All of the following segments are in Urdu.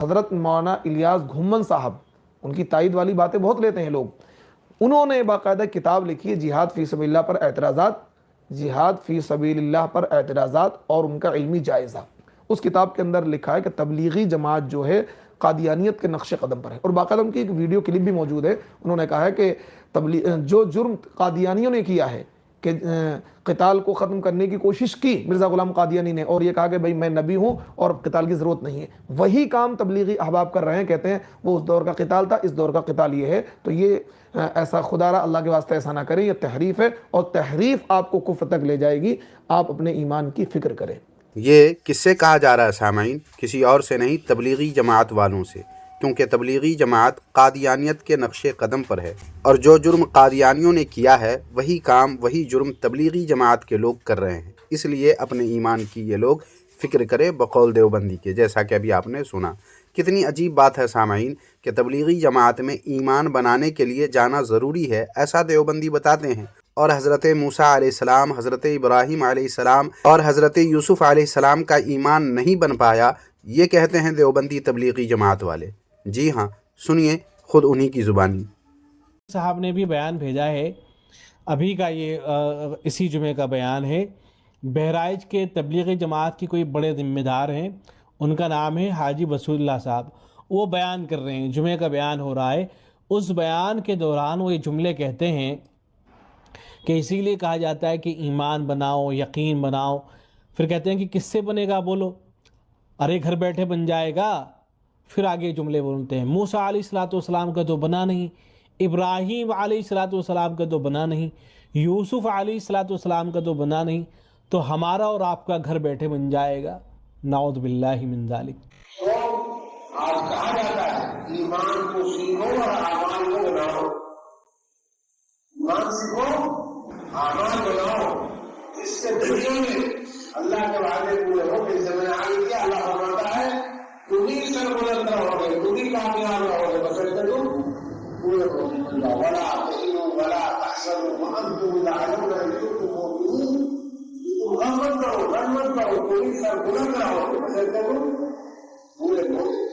حضرت مولانا الیاس گھمن صاحب، ان کی تائید والی باتیں بہت لیتے ہیں لوگ، انہوں نے باقاعدہ کتاب لکھی ہے جہاد فی سبیل اللہ پر اعتراضات، جہاد فی سبیل اللہ پر اعتراضات اور ان کا علمی جائزہ۔ اس کتاب کے اندر لکھا ہے کہ تبلیغی جماعت جو ہے قادیانیت کے نقش قدم پر ہے، اور باقاعدہ ان کی ایک ویڈیو کلپ بھی موجود ہے۔ انہوں نے کہا ہے کہ جو جرم قادیانیوں نے کیا ہے کہ قتال کو ختم کرنے کی کوشش کی مرزا غلام قادیانی نے، اور یہ کہا کہ بھئی میں نبی ہوں اور قتال کی ضرورت نہیں ہے، وہی کام تبلیغی احباب کر رہے ہیں۔ کہتے ہیں وہ اس دور کا قتال تھا، اس دور کا قتال یہ ہے۔ تو یہ ایسا خدا را اللہ کے واسطے ایسا نہ کریں، یہ تحریف ہے، اور تحریف آپ کو کفر تک لے جائے گی۔ آپ اپنے ایمان کی فکر کریں۔ یہ کس سے کہا جا رہا ہے سامعین؟ کسی اور سے نہیں، تبلیغی جماعت والوں سے، کیونکہ تبلیغی جماعت قادیانیت کے نقش قدم پر ہے، اور جو جرم قادیانیوں نے کیا ہے وہی کام، وہی جرم تبلیغی جماعت کے لوگ کر رہے ہیں۔ اس لیے اپنے ایمان کی یہ لوگ فکر کرے، بقول دیوبندی کے، جیسا کہ ابھی آپ نے سنا۔ کتنی عجیب بات ہے سامعین کہ تبلیغی جماعت میں ایمان بنانے کے لیے جانا ضروری ہے، ایسا دیوبندی بتاتے ہیں، اور حضرت موسیٰ علیہ السلام، حضرت ابراہیم علیہ السلام اور حضرت یوسف علیہ السلام کا ایمان نہیں بن پایا، یہ کہتے ہیں دیوبندی تبلیغی جماعت والے۔ جی ہاں، سنیے خود انہی کی زبانی۔ صاحب نے بھی بیان بھیجا ہے، ابھی کا یہ اسی جمعے کا بیان ہے۔ بہرائچ کے تبلیغی جماعت کی کوئی بڑے ذمہ دار ہیں، ان کا نام ہے حاجی وصول اللہ صاحب۔ وہ بیان کر رہے ہیں، جمعے کا بیان ہو رہا ہے۔ اس بیان کے دوران وہ یہ جملے کہتے ہیں کہ اسی لیے کہا جاتا ہے کہ ایمان بناؤ، یقین بناؤ۔ پھر کہتے ہیں کہ کس سے بنے گا بولو؟ ارے گھر بیٹھے بن جائے گا۔ پھر آگے جملے بولتے ہیں، موسیٰ علیہ السلام کا تو بنا نہیں، ابراہیم علیہ السلام کا تو بنا نہیں، یوسف علیہ السلام کا تو بنا نہیں، تو ہمارا اور آپ کا گھر بیٹھے بن جائے گا۔ نعوذ باللہ من ذالک۔ تو آج کہا جاتا ہے ایمان کو سیکھو اور اعمال کو بناؤ، ایمان سیکھو اعمال بناؤ، اس سے دنیا میں اللہ کے وعدے پورے ہو گئے۔ زمین آگے کیا اللہ فرماتا ہے تم ہی سر بلند رہو گے، تم ہی کامیاب رہو گے، بشرطے تم پورے ہو گے۔ ولا تہنوا ولا تحزنوا وانتم الاعلون ان کنتم مؤمنین۔ تم غم مت کرو، تم ہی سر بلند رہو گے، بشرطے تم پورے ہو گے۔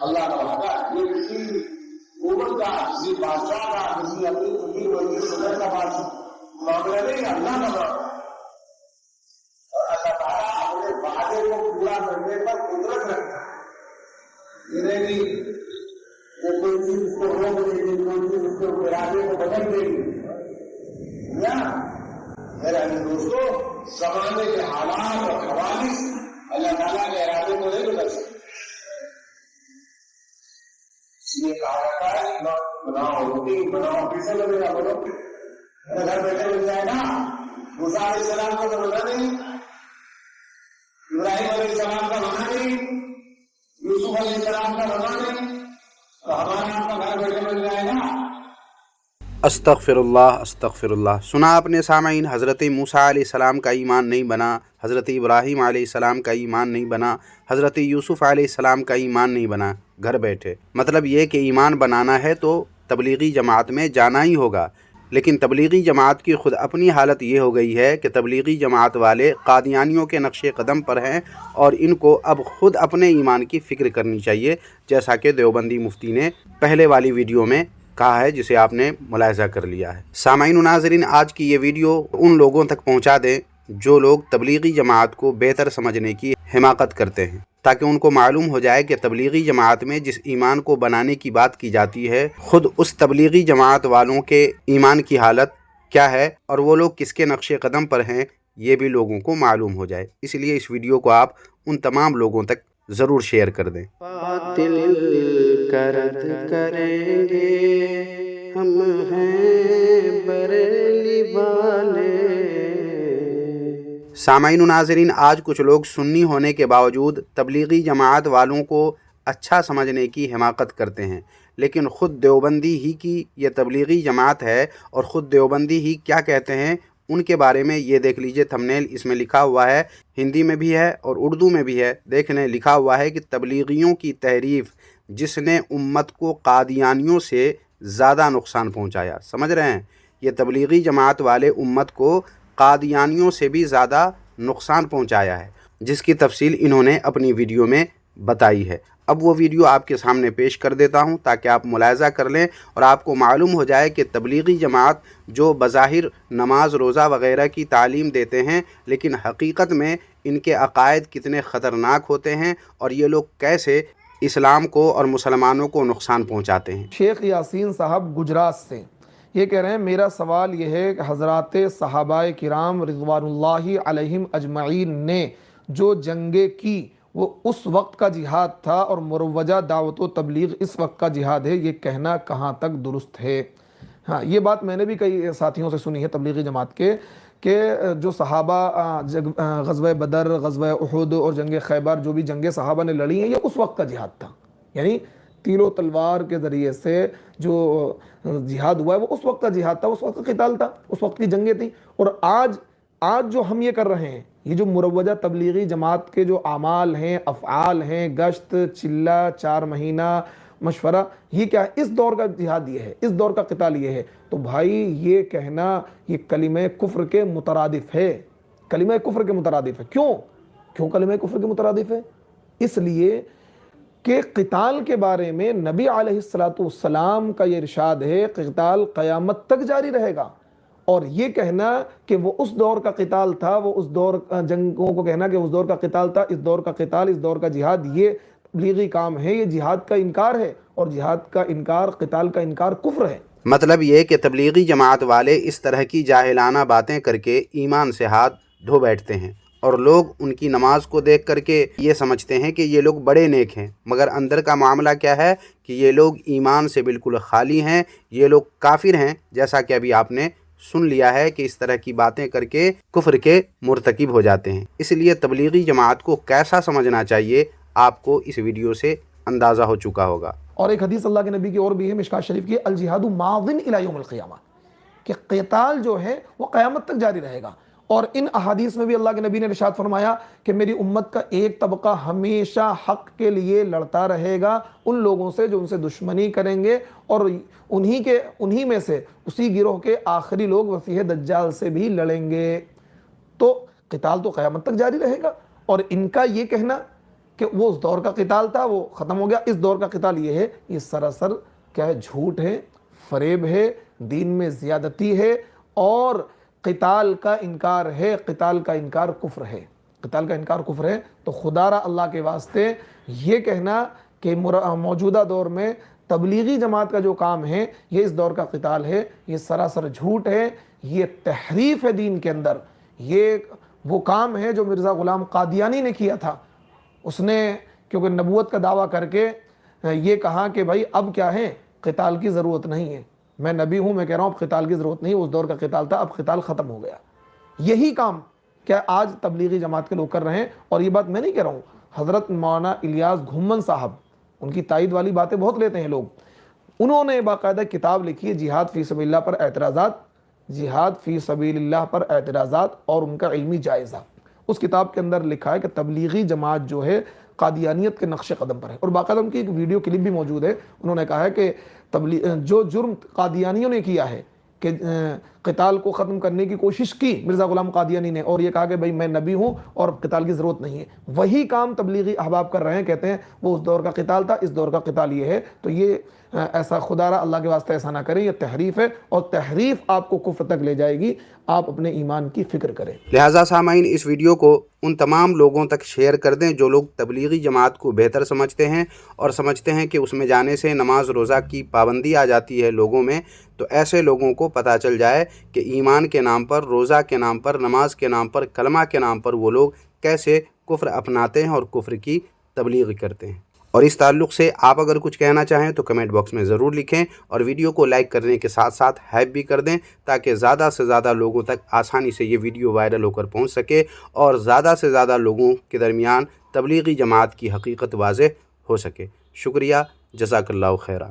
اللہ کا وعدہ یہ کسی حکومت کا، کسی بادشاہ کا، کسی اپنی خوشی وزیر صدر کا معاملہ نہیں، اللہ کا معاملہ ہے۔ اور اللہ تعالیٰ اپنے وعدے کو پورا کرنے پر قدرت رکھتا ہے۔ یہ نہیں کہ کوئی چیز اس کو روک دے گی، کوئی چیز اس کے ارادے کو بدل دے گی۔ یا میرے دوستو، زمانے کے حالات اور حوادث اللہ تعالیٰ کے ارادے کو نہیں بدل سکتے۔ اس لیے کہا جاتا ہے ایمان بناؤ، یقین بناؤ، کیسے لگے گا بولو؟ گھر بیٹھے مل جائے گا۔ موسیٰ علیہ السلام کا تو بنا نہیں، ابراہیم علیہ السلام کا بنا نہیں، یوسف علیہ السلام کا بنا نہیں، تو ہمارا آپ کا گھر بیٹھے مل جائے گا۔ استغفر اللہ، استغفر اللہ۔ سنا آپ نے سامعین، حضرت موسیٰ علیہ السلام کا ایمان نہیں بنا، حضرت ابراہیم علیہ السلام کا ایمان نہیں بنا، حضرت یوسف علیہ السلام کا ایمان نہیں بنا گھر بیٹھے۔ مطلب یہ کہ ایمان بنانا ہے تو تبلیغی جماعت میں جانا ہی ہوگا۔ لیکن تبلیغی جماعت کی خود اپنی حالت یہ ہو گئی ہے کہ تبلیغی جماعت والے قادیانیوں کے نقش قدم پر ہیں، اور ان کو اب خود اپنے ایمان کی فکر کرنی چاہیے، جیسا کہ دیوبندی مفتی نے پہلے والی ویڈیو میں کہا ہے، جسے آپ نے ملاحظہ کر لیا ہے۔ سامعین و ناظرین، آج کی یہ ویڈیو ان لوگوں تک پہنچا دیں جو لوگ تبلیغی جماعت کو بہتر سمجھنے کی حماقت کرتے ہیں، تاکہ ان کو معلوم ہو جائے کہ تبلیغی جماعت میں جس ایمان کو بنانے کی بات کی جاتی ہے، خود اس تبلیغی جماعت والوں کے ایمان کی حالت کیا ہے، اور وہ لوگ کس کے نقش قدم پر ہیں، یہ بھی لوگوں کو معلوم ہو جائے۔ اس لیے اس ویڈیو کو آپ ان تمام لوگوں تک ضرور شیئر کر دیں۔ باطل کا رد کریں گے، ہم ہیں بریلی والے۔ سامعین و ناظرین، آج کچھ لوگ سنی ہونے کے باوجود تبلیغی جماعت والوں کو اچھا سمجھنے کی حماقت کرتے ہیں، لیکن خود دیوبندی ہی کی یہ تبلیغی جماعت ہے، اور خود دیوبندی ہی کیا کہتے ہیں ان کے بارے میں یہ دیکھ لیجئے۔ تھمبنیل اس میں لکھا ہوا ہے، ہندی میں بھی ہے اور اردو میں بھی ہے، دیکھ لیں۔ لکھا ہوا ہے کہ تبلیغیوں کی تحریف جس نے امت کو قادیانیوں سے زیادہ نقصان پہنچایا۔ سمجھ رہے ہیں؟ یہ تبلیغی جماعت والے امت کو قادیانیوں سے بھی زیادہ نقصان پہنچایا ہے، جس کی تفصیل انہوں نے اپنی ویڈیو میں بتائی ہے۔ اب وہ ویڈیو آپ کے سامنے پیش کر دیتا ہوں تاکہ آپ ملاحظہ کر لیں اور آپ کو معلوم ہو جائے کہ تبلیغی جماعت جو بظاہر نماز روزہ وغیرہ کی تعلیم دیتے ہیں لیکن حقیقت میں ان کے عقائد کتنے خطرناک ہوتے ہیں اور یہ لوگ کیسے اسلام کو اور مسلمانوں کو نقصان پہنچاتے ہیں۔ شیخ یاسین صاحب گجرات سے یہ کہہ رہے ہیں میرا سوال یہ ہے کہ حضرات صحابہ کرام رضوان اللہ علیہم اجمعین نے جو جنگیں کی وہ اس وقت کا جہاد تھا اور مروجہ دعوت و تبلیغ اس وقت کا جہاد ہے، یہ کہنا کہاں تک درست ہے؟ ہاں، یہ بات میں نے بھی کئی ساتھیوں سے سنی ہے تبلیغی جماعت کے کہ جو صحابہ غزوہ بدر، غزوہ احد اور جنگ خیبر جو بھی جنگیں صحابہ نے لڑی ہیں یہ اس وقت کا جہاد تھا، یعنی تیر و تلوار کے ذریعے سے جو جہاد ہوا ہے وہ اس وقت کا جہاد تھا، اس وقت کا قتال تھا، اس وقت کی جنگیں تھیں۔ اور آج جو ہم یہ کر رہے ہیں، یہ جو مروجہ تبلیغی جماعت کے جو اعمال ہیں، افعال ہیں، گشت، چلہ، 4 مہینہ مشورہ، یہ کیا ہے؟ اس دور کا جہاد یہ ہے، اس دور کا قتال یہ ہے۔ تو بھائی یہ کہنا یہ کلمہ کفر کے مترادف ہے، کلمہ کفر کے مترادف ہے۔ کیوں کلمہ کفر کے مترادف ہے؟ اس لیے کہ قتال کے بارے میں نبی علیہ السلام کا یہ ارشاد ہے قتال قیامت تک جاری رہے گا، اور یہ کہنا کہ وہ اس دور کا قتال تھا، وہ اس دور جنگوں کو کہنا کہ اس دور کا قتال تھا، اس دور کا قتال، اس دور کا جہاد، یہ تبلیغی کام ہے، یہ جہاد کا انکار ہے، اور جہاد کا انکار، قتال کا انکار کفر ہے۔ مطلب یہ کہ تبلیغی جماعت والے اس طرح کی جاہلانہ باتیں کر کے ایمان سے ہاتھ دھو بیٹھتے ہیں، اور لوگ ان کی نماز کو دیکھ کر کے یہ سمجھتے ہیں کہ یہ لوگ بڑے نیک ہیں، مگر اندر کا معاملہ کیا ہے کہ یہ لوگ ایمان سے بالکل خالی ہیں، یہ لوگ کافر ہیں، جیسا کہ ابھی آپ نے سن لیا ہے کہ اس طرح کی باتیں کر کے کفر کے مرتکب ہو جاتے ہیں۔ اس لیے تبلیغی جماعت کو کیسا سمجھنا چاہیے آپ کو اس ویڈیو سے اندازہ ہو چکا ہوگا۔ اور ایک حدیث اللہ کے نبی کی اور بھی ہے مشکات شریف کی، الجہاد ماضٍ الی یوم القیامہ، کہ قتال جو ہے وہ قیامت تک جاری رہے گا۔ اور ان احادیث میں بھی اللہ کے نبی نے ارشاد فرمایا کہ میری امت کا ایک طبقہ ہمیشہ حق کے لیے لڑتا رہے گا ان لوگوں سے جو ان سے دشمنی کریں گے، اور انہی میں سے اسی گروہ کے آخری لوگ مسیح دجال سے بھی لڑیں گے۔ تو قتال تو قیامت تک جاری رہے گا، اور ان کا یہ کہنا کہ وہ اس دور کا قتال تھا وہ ختم ہو گیا، اس دور کا قتال یہ ہے، یہ سراسر کیا ہے؟ جھوٹ ہے، فریب ہے، دین میں زیادتی ہے، اور قتال کا انکار ہے، قتال کا انکار کفر ہے، قتال کا انکار کفر ہے۔ تو خدا را اللہ کے واسطے یہ کہنا کہ موجودہ دور میں تبلیغی جماعت کا جو کام ہے یہ اس دور کا قتال ہے، یہ سراسر جھوٹ ہے، یہ تحریف ہے دین کے اندر۔ یہ وہ کام ہے جو مرزا غلام قادیانی نے کیا تھا، اس نے کیونکہ نبوت کا دعویٰ کر کے یہ کہا کہ بھائی اب کیا ہے؟ قتال کی ضرورت نہیں ہے، میں نبی ہوں، میں کہہ رہا ہوں اب قتال کی ضرورت نہیں، اس دور کا قتال تھا، اب قتال ختم ہو گیا۔ یہی کام کیا آج تبلیغی جماعت کے لوگ کر رہے ہیں، اور یہ بات میں نہیں کہہ رہا ہوں، حضرت مولانا الیاس گھمن صاحب، ان کی تائید والی باتیں بہت لیتے ہیں لوگ، انہوں نے باقاعدہ کتاب لکھی ہے جہاد فی سبیل اللہ پر اعتراضات، جہاد فی سبیل اللہ پر اعتراضات اور ان کا علمی جائزہ۔ اس کتاب کے اندر لکھا ہے کہ تبلیغی جماعت جو ہے قادیانیت کے نقش قدم پر ہے، اور باقاعدہ ان کی ایک ویڈیو کلپ بھی موجود ہے۔ انہوں نے کہا ہے کہ جو جرم قادیانیوں نے کیا ہے کہ قتال کو ختم کرنے کی کوشش کی مرزا غلام قادیانی نے، اور یہ کہا کہ بھئی میں نبی ہوں اور قتال کی ضرورت نہیں ہے، وہی کام تبلیغی احباب کر رہے ہیں، کہتے ہیں وہ اس دور کا قتال تھا، اس دور کا قتال یہ ہے۔ تو یہ ایسا خدا را اللہ کے واسطے ایسا نہ کریں، یہ تحریف ہے، اور تحریف آپ کو کفر تک لے جائے گی۔ آپ اپنے ایمان کی فکر کریں۔ لہٰذا سامعین اس ویڈیو کو ان تمام لوگوں تک شیئر کر دیں جو لوگ تبلیغی جماعت کو بہتر سمجھتے ہیں اور سمجھتے ہیں کہ اس میں جانے سے نماز روزہ کی پابندی آ جاتی ہے لوگوں میں، تو ایسے لوگوں کو پتہ چل جائے کہ ایمان کے نام پر، روزہ کے نام پر، نماز کے نام پر، کلمہ کے نام پر وہ لوگ کیسے کفر اپناتے ہیں اور کفر کی تبلیغ کرتے ہیں۔ اور اس تعلق سے آپ اگر کچھ کہنا چاہیں تو کمنٹ باکس میں ضرور لکھیں، اور ویڈیو کو لائک کرنے کے ساتھ ساتھ ہائپ بھی کر دیں تاکہ زیادہ سے زیادہ لوگوں تک آسانی سے یہ ویڈیو وائرل ہو کر پہنچ سکے اور زیادہ سے زیادہ لوگوں کے درمیان تبلیغی جماعت کی حقیقت واضح ہو سکے۔ شکریہ، جزاک اللہ خیرہ۔